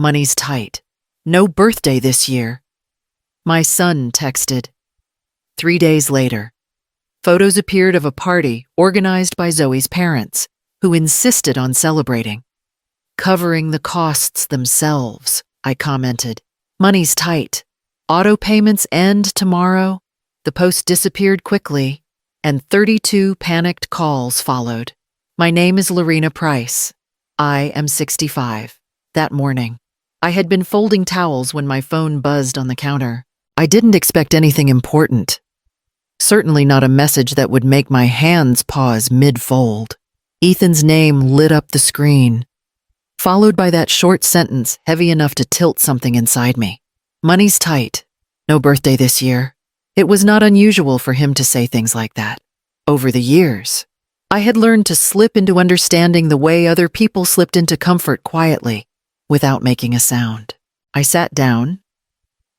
Money's tight. No birthday this year. My son texted. 3 days later, photos appeared of a party organized by Zoe's parents, who insisted on celebrating. Covering the costs themselves, I commented. Money's tight. Auto payments end tomorrow. The post disappeared quickly, and 32 panicked calls followed. My name is Lorena Price. I am 65. That morning, I had been folding towels when my phone buzzed on the counter. I didn't expect anything important. Certainly not a message that would make my hands pause mid-fold. Ethan's name lit up the screen, followed by that short sentence heavy enough to tilt something inside me. Money's tight. No birthday this year. It was not unusual for him to say things like that. Over the years, I had learned to slip into understanding the way other people slipped into comfort quietly, without making a sound. I sat down,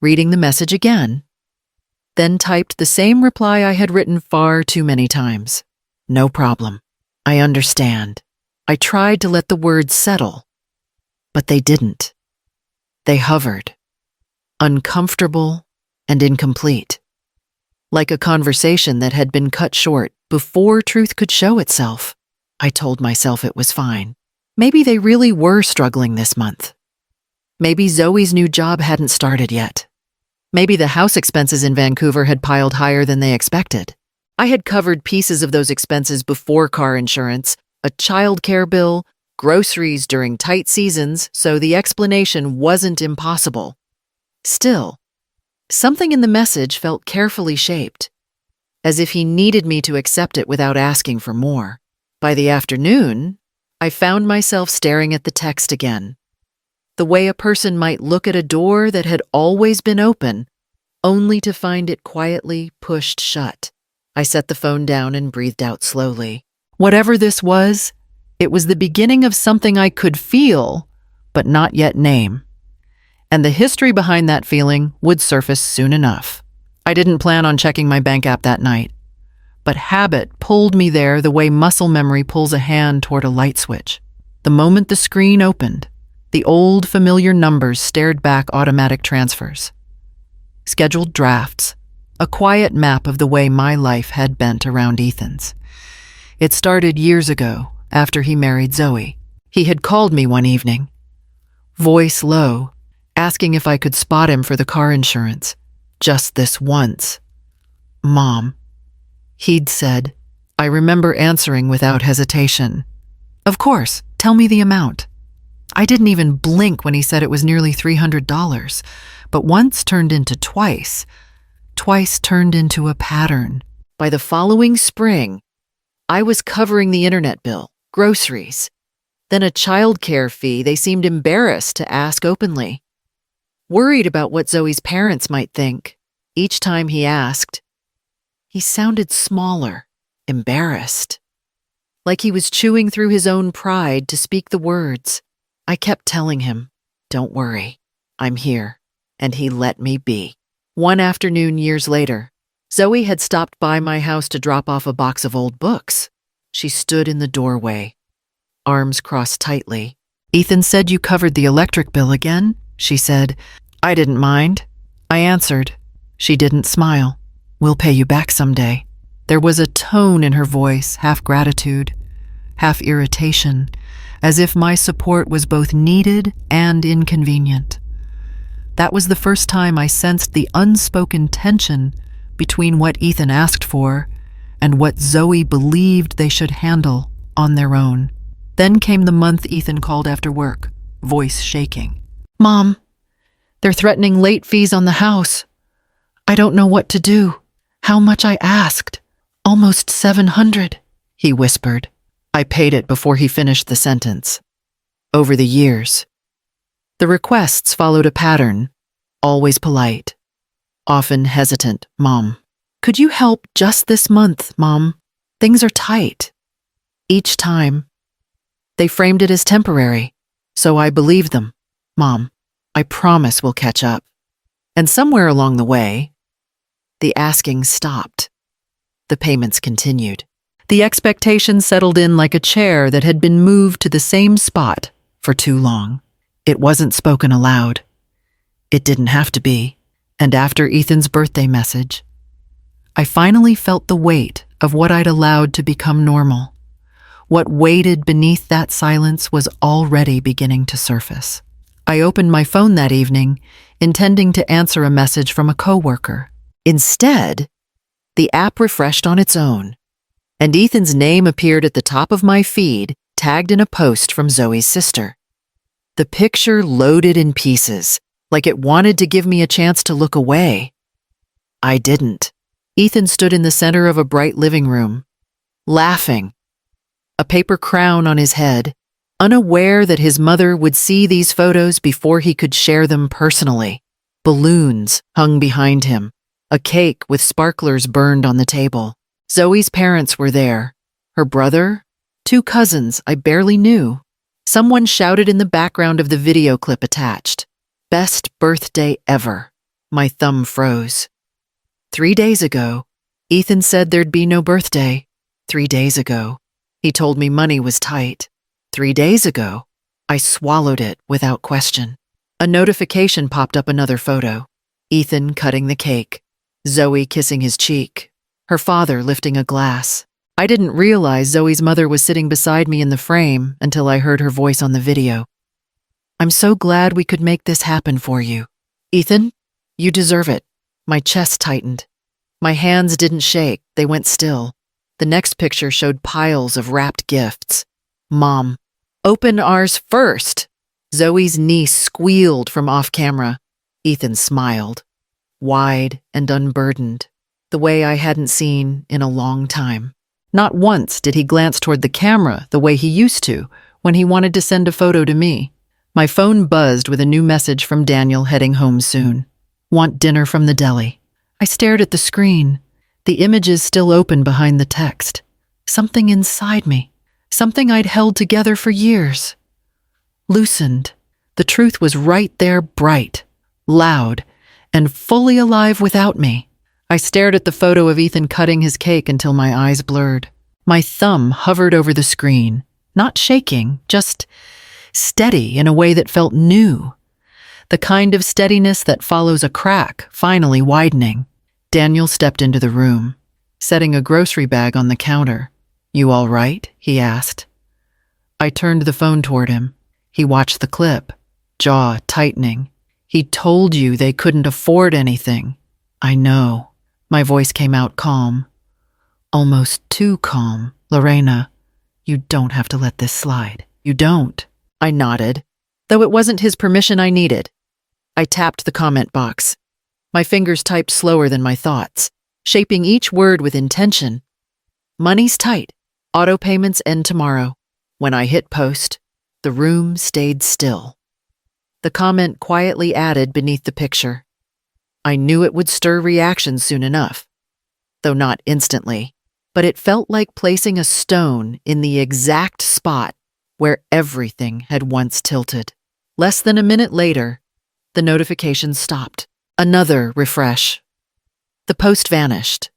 reading the message again, then typed the same reply I had written far too many times. No problem. I understand. I tried to let the words settle, but they didn't. They hovered, uncomfortable and incomplete, like a conversation that had been cut short before truth could show itself. I told myself it was fine. Maybe they really were struggling this month. Maybe Zoe's new job hadn't started yet. Maybe the house expenses in Vancouver had piled higher than they expected. I had covered pieces of those expenses before car insurance, a childcare bill, groceries during tight seasons, so the explanation wasn't impossible. Still, something in the message felt carefully shaped, as if he needed me to accept it without asking for more. By the afternoon, I found myself staring at the text again, the way a person might look at a door that had always been open, only to find it quietly pushed shut. I set the phone down and breathed out slowly. Whatever this was, it was the beginning of something I could feel, but not yet name. And the history behind that feeling would surface soon enough. I didn't plan on checking my bank app that night, but habit pulled me there the way muscle memory pulls a hand toward a light switch. The moment the screen opened, the old familiar numbers stared back automatic transfers. Scheduled drafts, a quiet map of the way my life had bent around Ethan's. It started years ago, after he married Zoe. He had called me one evening, voice low, asking if I could spot him for the car insurance. Just this once. Mom, he'd said. I remember answering without hesitation. Of course, tell me the amount. I didn't even blink when he said it was nearly $300, but once turned into twice. Twice turned into a pattern. By the following spring, I was covering the internet bill, groceries, then a childcare fee they seemed embarrassed to ask openly. Worried about what Zoe's parents might think, each time he asked, he sounded smaller, embarrassed, like he was chewing through his own pride to speak the words. I kept telling him, "Don't worry, I'm here," and he let me be. One afternoon years later, Zoe had stopped by my house to drop off a box of old books. She stood in the doorway, arms crossed tightly. "Ethan said you covered the electric bill again," she said. I didn't mind. I answered. She didn't smile. "We'll pay you back someday." There was a tone in her voice, half gratitude, half irritation, as if my support was both needed and inconvenient. That was the first time I sensed the unspoken tension between what Ethan asked for and what Zoe believed they should handle on their own. Then came the month Ethan called after work, voice shaking. "Mom, they're threatening late fees on the house. I don't know what to do. How much I asked? Almost $700, he whispered. I paid it before he finished the sentence. Over the years, the requests followed a pattern, always polite, often hesitant. "Mom, could you help just this month, Mom? Things are tight." Each time, they framed it as temporary, so I believed them. "Mom, I promise we'll catch up." And somewhere along the way, the asking stopped. The payments continued. The expectation settled in like a chair that had been moved to the same spot for too long. It wasn't spoken aloud. It didn't have to be. And after Ethan's birthday message, I finally felt the weight of what I'd allowed to become normal. What waited beneath that silence was already beginning to surface. I opened my phone that evening, intending to answer a message from a coworker. Instead, the app refreshed on its own, and Ethan's name appeared at the top of my feed, tagged in a post from Zoe's sister. The picture loaded in pieces, like it wanted to give me a chance to look away. I didn't. Ethan stood in the center of a bright living room, laughing, a paper crown on his head, unaware that his mother would see these photos before he could share them personally. Balloons hung behind him, a cake with sparklers burned on the table. Zoe's parents were there, her brother, 2 cousins I barely knew. Someone shouted in the background of the video clip attached, "Best birthday ever." My thumb froze. 3 days ago, Ethan said there'd be no birthday. 3 days ago, he told me money was tight. 3 days ago, I swallowed it without question. A notification popped up, another photo. Ethan cutting the cake, Zoe kissing his cheek, her father lifting a glass. I didn't realize Zoe's mother was sitting beside me in the frame until I heard her voice on the video. "I'm so glad we could make this happen for you. Ethan, you deserve it." My chest tightened. My hands didn't shake, they went still. The next picture showed piles of wrapped gifts. "Mom, open ours first." Zoe's niece squealed from off camera. Ethan smiled, wide and unburdened, the way I hadn't seen in a long time. Not once did he glance toward the camera the way he used to when he wanted to send a photo to me. My phone buzzed with a new message from Daniel heading home soon. "Want dinner from the deli." I stared at the screen, the images still open behind the text. Something inside me, something I'd held together for years, loosened. The truth was right there, bright, loud, and fully alive without me. I stared at the photo of Ethan cutting his cake until my eyes blurred. My thumb hovered over the screen, not shaking, just steady in a way that felt new. The kind of steadiness that follows a crack finally widening. Daniel stepped into the room, setting a grocery bag on the counter. "You all right?" he asked. I turned the phone toward him. He watched the clip, jaw tightening. "He told you they couldn't afford anything." "I know." My voice came out calm, almost too calm. "Lorena, you don't have to let this slide. You don't." I nodded, though it wasn't his permission I needed. I tapped the comment box. My fingers typed slower than my thoughts, shaping each word with intention. "Money's tight. Auto payments end tomorrow." When I hit post, the room stayed still. The comment quietly added beneath the picture. I knew it would stir reactions soon enough, though not instantly, but it felt like placing a stone in the exact spot where everything had once tilted. Less than a minute later, the notification stopped. Another refresh. The post vanished.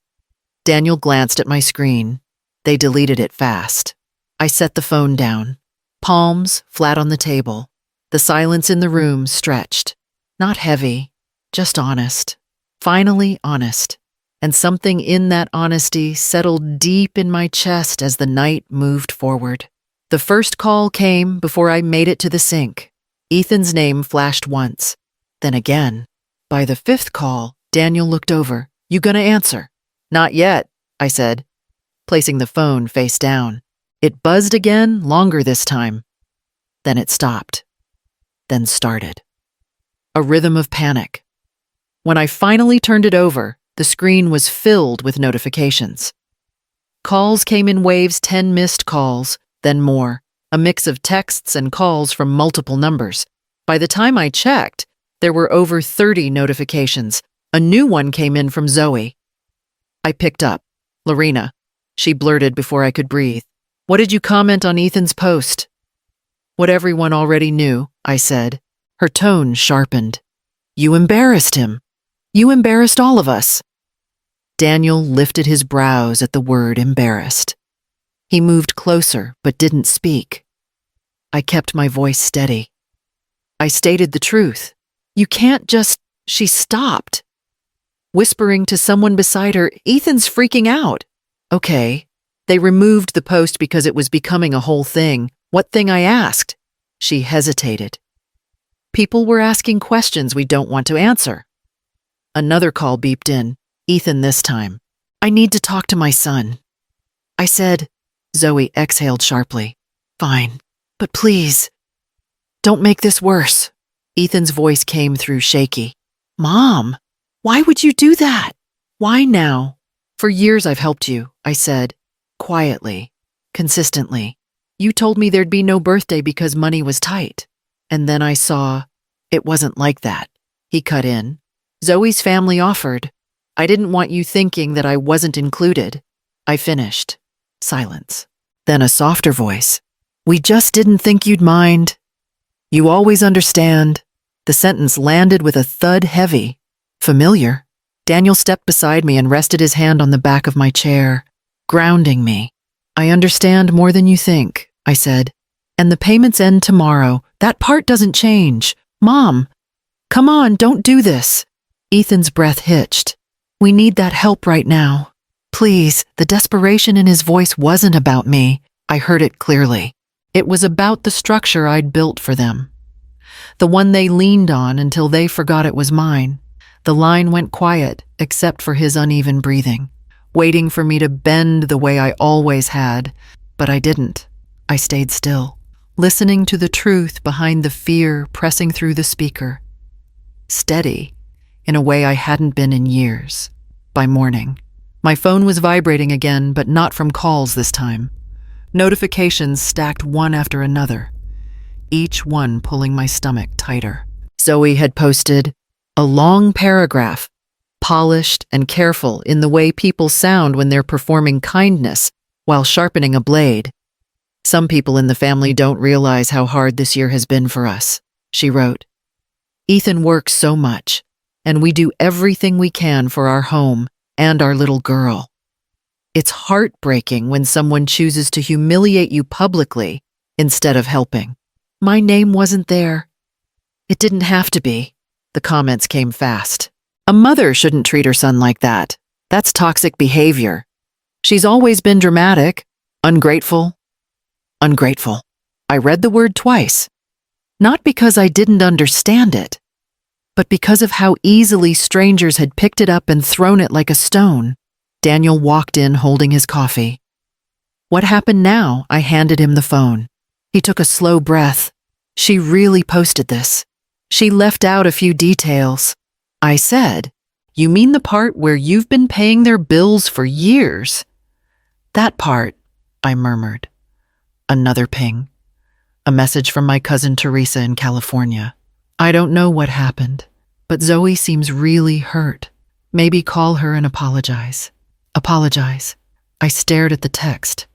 Daniel glanced at my screen. They deleted it fast. I set the phone down, palms flat on the table. The silence in the room stretched. Not heavy, just honest. Finally honest. And something in that honesty settled deep in my chest as the night moved forward. The first call came before I made it to the sink. Ethan's name flashed once, then again. By the 5th call, Daniel looked over. "You gonna answer?" "Not yet," I said, placing the phone face down. It buzzed again, longer this time. Then it stopped. Then started. A rhythm of panic. When I finally turned it over, the screen was filled with notifications. Calls came in waves, 10 missed calls, then more, a mix of texts and calls from multiple numbers. By the time I checked, there were over 30 notifications. A new one came in from Zoe. I picked up. "Lorena," she blurted before I could breathe. "What did you comment on Ethan's post?" "What everyone already knew," I said. Her tone sharpened. "You embarrassed him. You embarrassed all of us." Daniel lifted his brows at the word embarrassed. He moved closer but didn't speak. I kept my voice steady. I stated the truth. You can't just... She stopped, whispering to someone beside her, Ethan's freaking out. Okay. They removed the post because it was becoming a whole thing. What thing, I asked? She hesitated. People were asking questions we don't want to answer. Another call beeped in. Ethan this time. I need to talk to my son. I said. Zoe exhaled sharply. Fine, but please, don't make this worse. Ethan's voice came through shaky. Mom, why would you do that? Why now? For years I've helped you, I said, quietly, consistently. You told me there'd be no birthday because money was tight. And then I saw it wasn't like that. He cut in. Zoe's family offered. I didn't want you thinking that I wasn't included. I finished. Silence. Then a softer voice. We just didn't think you'd mind. You always understand. The sentence landed with a thud heavy. Familiar. Daniel stepped beside me and rested his hand on the back of my chair, grounding me. I understand more than you think, I said. And the payments end tomorrow. That part doesn't change. Mom, come on, don't do this. Ethan's breath hitched. We need that help right now. Please, the desperation in his voice wasn't about me. I heard it clearly. It was about the structure I'd built for them. The one they leaned on until they forgot it was mine. The line went quiet, except for his uneven breathing, waiting for me to bend the way I always had, but I didn't. I stayed still, listening to the truth behind the fear pressing through the speaker. Steady, in a way I hadn't been in years. By morning, my phone was vibrating again, but not from calls this time. Notifications stacked one after another, each one pulling my stomach tighter. Zoe had posted a long paragraph, polished and careful in the way people sound when they're performing kindness while sharpening a blade. Some people in the family don't realize how hard this year has been for us, she wrote. Ethan works so much, and we do everything we can for our home and our little girl. It's heartbreaking when someone chooses to humiliate you publicly instead of helping. My name wasn't there. It didn't have to be. The comments came fast. A mother shouldn't treat her son like that. That's toxic behavior. She's always been dramatic, ungrateful. Ungrateful. I read the word twice. Not because I didn't understand it, but because of how easily strangers had picked it up and thrown it like a stone. Daniel walked in holding his coffee. What happened now? I handed him the phone. He took a slow breath. She really posted this. She left out a few details. I said, You mean the part where you've been paying their bills for years? That part, I murmured. Another ping. A message from my cousin Teresa in California. I don't know what happened, but Zoe seems really hurt. Maybe call her and apologize. Apologize. I stared at the text,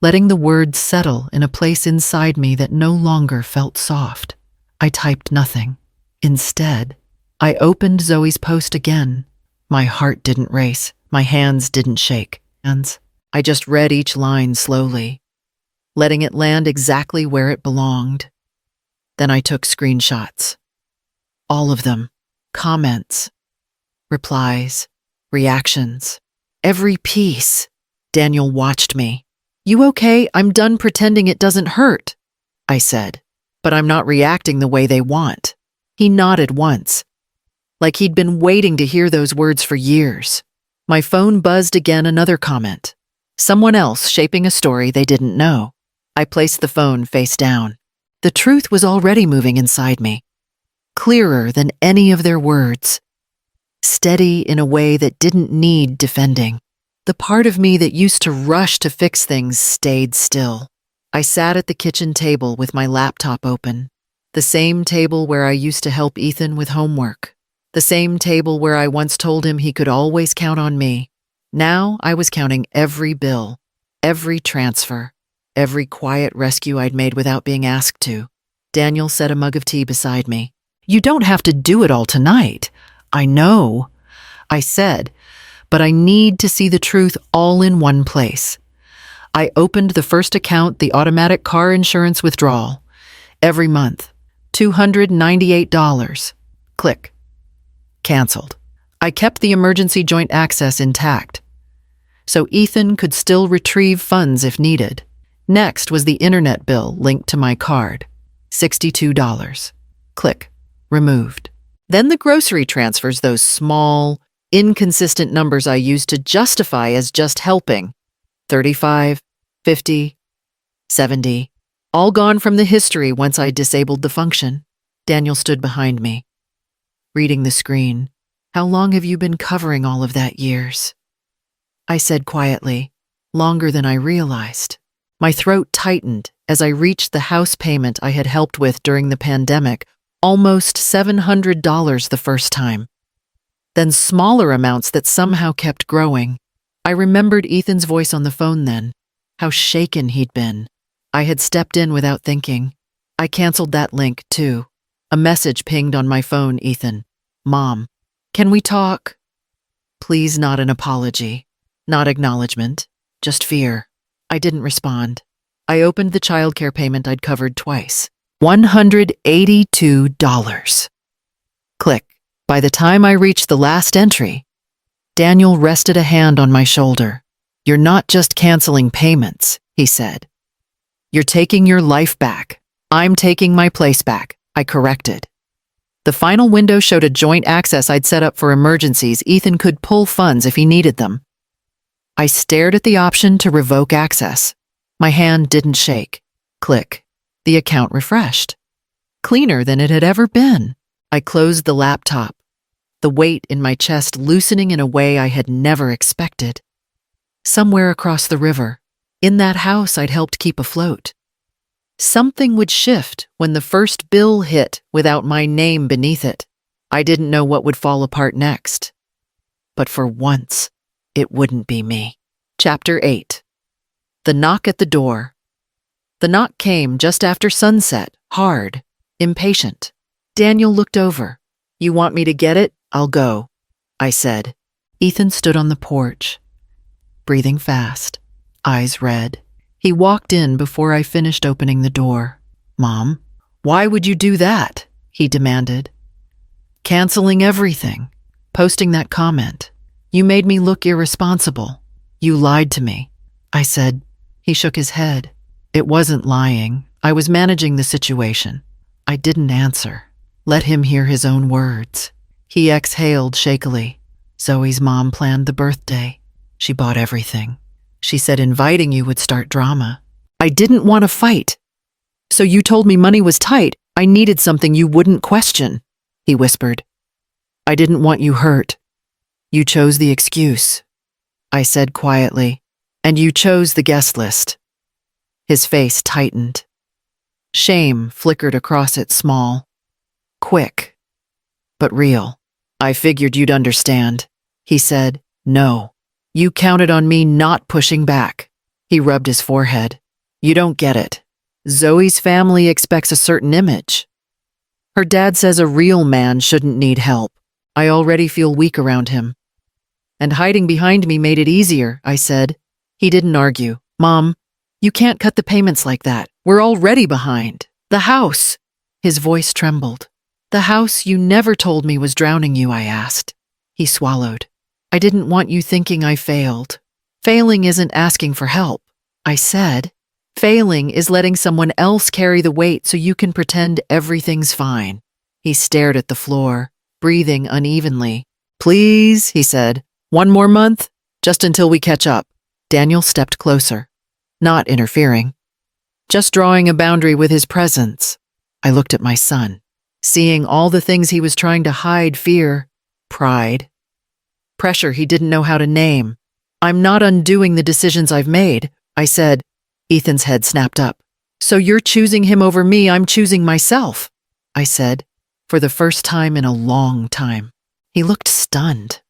letting the words settle in a place inside me that no longer felt soft. I typed nothing. Instead, I opened Zoe's post again. My heart didn't race. My hands didn't shake. I just read each line slowly, letting it land exactly where it belonged. Then I took screenshots. All of them. Comments, replies, reactions. Every piece. Daniel watched me. You okay? I'm done pretending it doesn't hurt, I said. But I'm not reacting the way they want. He nodded once, like he'd been waiting to hear those words for years. My phone buzzed again, another comment. Someone else shaping a story they didn't know. I placed the phone face down. The truth was already moving inside me, clearer than any of their words. Steady in a way that didn't need defending. The part of me that used to rush to fix things stayed still. I sat at the kitchen table with my laptop open. The same table where I used to help Ethan with homework. The same table where I once told him he could always count on me. Now I was counting every bill, every transfer, every quiet rescue I'd made without being asked to. Daniel set a mug of tea beside me. You don't have to do it all tonight. I know, I said, but I need to see the truth all in one place. I opened the first account, the automatic car insurance withdrawal. Every month, $298. Click. Canceled. I kept the emergency joint access intact, so Ethan could still retrieve funds if needed. Next was the internet bill linked to my card. $62. Click. Removed. Then the grocery transfers, those small, inconsistent numbers I used to justify as just helping. 35, 50, 70. All gone from the history once I disabled the function. Daniel stood behind me, reading the screen. How long have you been covering all of that, years? I said quietly, longer than I realized. My throat tightened as I reached the house payment I had helped with during the pandemic, almost $700 the first time. Then smaller amounts that somehow kept growing. I remembered Ethan's voice on the phone then, how shaken he'd been. I had stepped in without thinking. I canceled that link, too. A message pinged on my phone, Ethan. Mom, can we talk? Please, not an apology, not acknowledgement, just fear. I didn't respond. I opened the childcare payment I'd covered twice. $182. Click. By the time I reached the last entry, Daniel rested a hand on my shoulder. You're not just canceling payments, he said. You're taking your life back. I'm taking my place back, I corrected. The final window showed a joint access I'd set up for emergencies. Ethan could pull funds if he needed them. I stared at the option to revoke access. My hand didn't shake. Click. The account refreshed. Cleaner than it had ever been. I closed the laptop, the weight in my chest loosening in a way I had never expected. Somewhere across the river, in that house I'd helped keep afloat, something would shift when the first bill hit without my name beneath it. I didn't know what would fall apart next. But for once, it wouldn't be me. Chapter 8. The knock at the door. The knock came just after sunset, hard, impatient. Daniel looked over. You want me to get it? I'll go, I said. Ethan stood on the porch, breathing fast, eyes red. He walked in before I finished opening the door. Mom, why would you do that? He demanded. Canceling everything, posting that comment. You made me look irresponsible. You lied to me, I said. He shook his head. It wasn't lying. I was managing the situation. I didn't answer. Let him hear his own words. He exhaled shakily. Zoe's mom planned the birthday. She bought everything. She said inviting you would start drama. I didn't want to fight. So you told me money was tight. I needed something you wouldn't question, he whispered. I didn't want you hurt. You chose the excuse, I said quietly, and you chose the guest list. His face tightened. Shame flickered across it small. Quick, but real. I figured you'd understand, he said. No. You counted on me not pushing back. He rubbed his forehead. You don't get it. Zoe's family expects a certain image. Her dad says a real man shouldn't need help. I already feel weak around him. And hiding behind me made it easier, I said. He didn't argue. Mom, you can't cut the payments like that. We're already behind. The house. His voice trembled. The house you never told me was drowning you, I asked. He swallowed. I didn't want you thinking I failed. Failing isn't asking for help, I said. Failing is letting someone else carry the weight so you can pretend everything's fine. He stared at the floor, breathing unevenly. Please, he said. One more month, just until we catch up. Daniel stepped closer, not interfering, just drawing a boundary with his presence. I looked at my son, seeing all the things he was trying to hide: fear, pride, pressure he didn't know how to name. I'm not undoing the decisions I've made, I said. Ethan's head snapped up. So you're choosing him over me, I'm choosing myself, I said, for the first time in a long time. He looked stunned,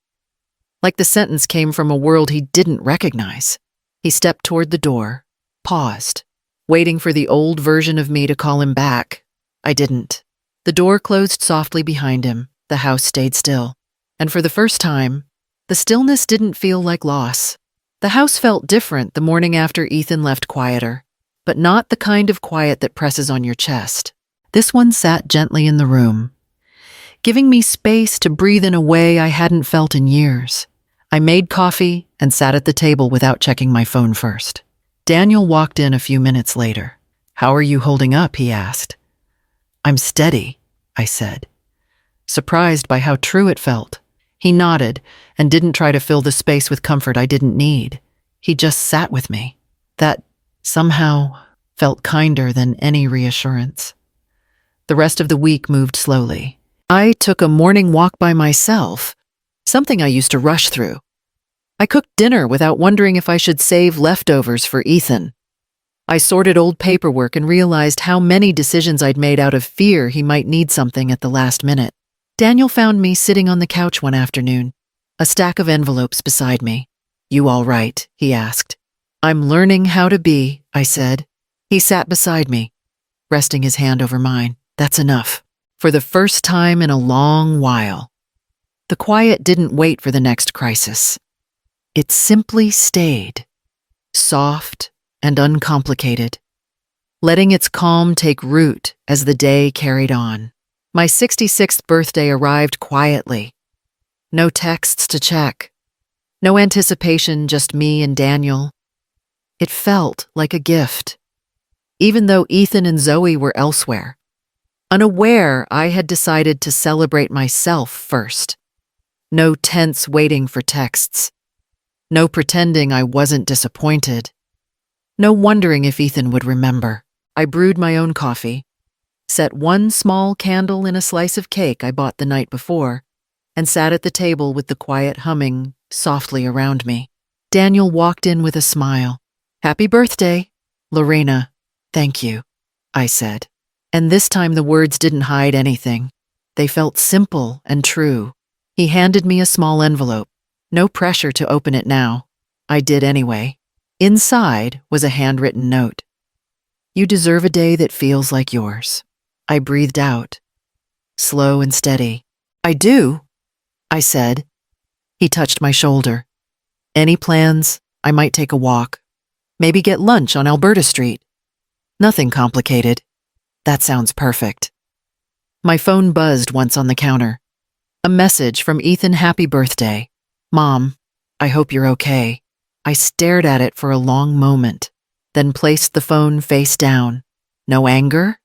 like the sentence came from a world he didn't recognize. He stepped toward the door, paused, waiting for the old version of me to call him back. I didn't. The door closed softly behind him. The house stayed still. And for the first time, the stillness didn't feel like loss. The house felt different the morning after Ethan left, quieter, but not the kind of quiet that presses on your chest. This one sat gently in the room, giving me space to breathe in a way I hadn't felt in years. I made coffee and sat at the table without checking my phone first. Daniel walked in a few minutes later. "How are you holding up?" he asked. "I'm steady," I said, surprised by how true it felt. He nodded and didn't try to fill the space with comfort I didn't need. He just sat with me. That somehow felt kinder than any reassurance. The rest of the week moved slowly. I took a morning walk by myself, something I used to rush through. I cooked dinner without wondering if I should save leftovers for Ethan. I sorted old paperwork and realized how many decisions I'd made out of fear he might need something at the last minute. Daniel found me sitting on the couch one afternoon, a stack of envelopes beside me. "You all right?" he asked. "I'm learning how to be," I said. He sat beside me, resting his hand over mine. "That's enough." For the first time in a long while, the quiet didn't wait for the next crisis. It simply stayed, soft and uncomplicated, letting its calm take root as the day carried on. My 66th birthday arrived quietly. No texts to check. No anticipation, just me and Daniel. It felt like a gift, even though Ethan and Zoe were elsewhere. Unaware, I had decided to celebrate myself first. No tense waiting for texts. No pretending I wasn't disappointed. No wondering if Ethan would remember. I brewed my own coffee, set one small candle in a slice of cake I bought the night before, and sat at the table with the quiet humming softly around me. Daniel walked in with a smile. "Happy birthday, Lorena." "Thank you," I said. And this time the words didn't hide anything. They felt simple and true. He handed me a small envelope. No pressure to open it now. I did anyway. Inside was a handwritten note. "You deserve a day that feels like yours." I breathed out, slow and steady. "I do," I said. He touched my shoulder. "Any plans? I might take a walk. Maybe get lunch on Alberta Street." "Nothing complicated." "That sounds perfect." My phone buzzed once on the counter. A message from Ethan. "Happy birthday. Mom, I hope you're okay." I stared at it for a long moment, then placed the phone face down. No anger?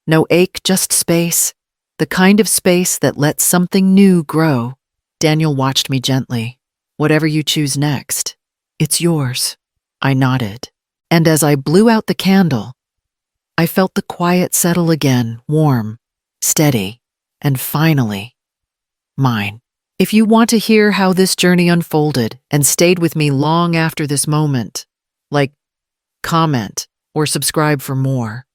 No ache, just space. The kind of space that lets something new grow. Daniel watched me gently. "Whatever you choose next, it's yours." I nodded. And as I blew out the candle, I felt the quiet settle again, warm, steady, and finally, mine. If you want to hear how this journey unfolded and stayed with me long after this moment, like, comment, or subscribe for more.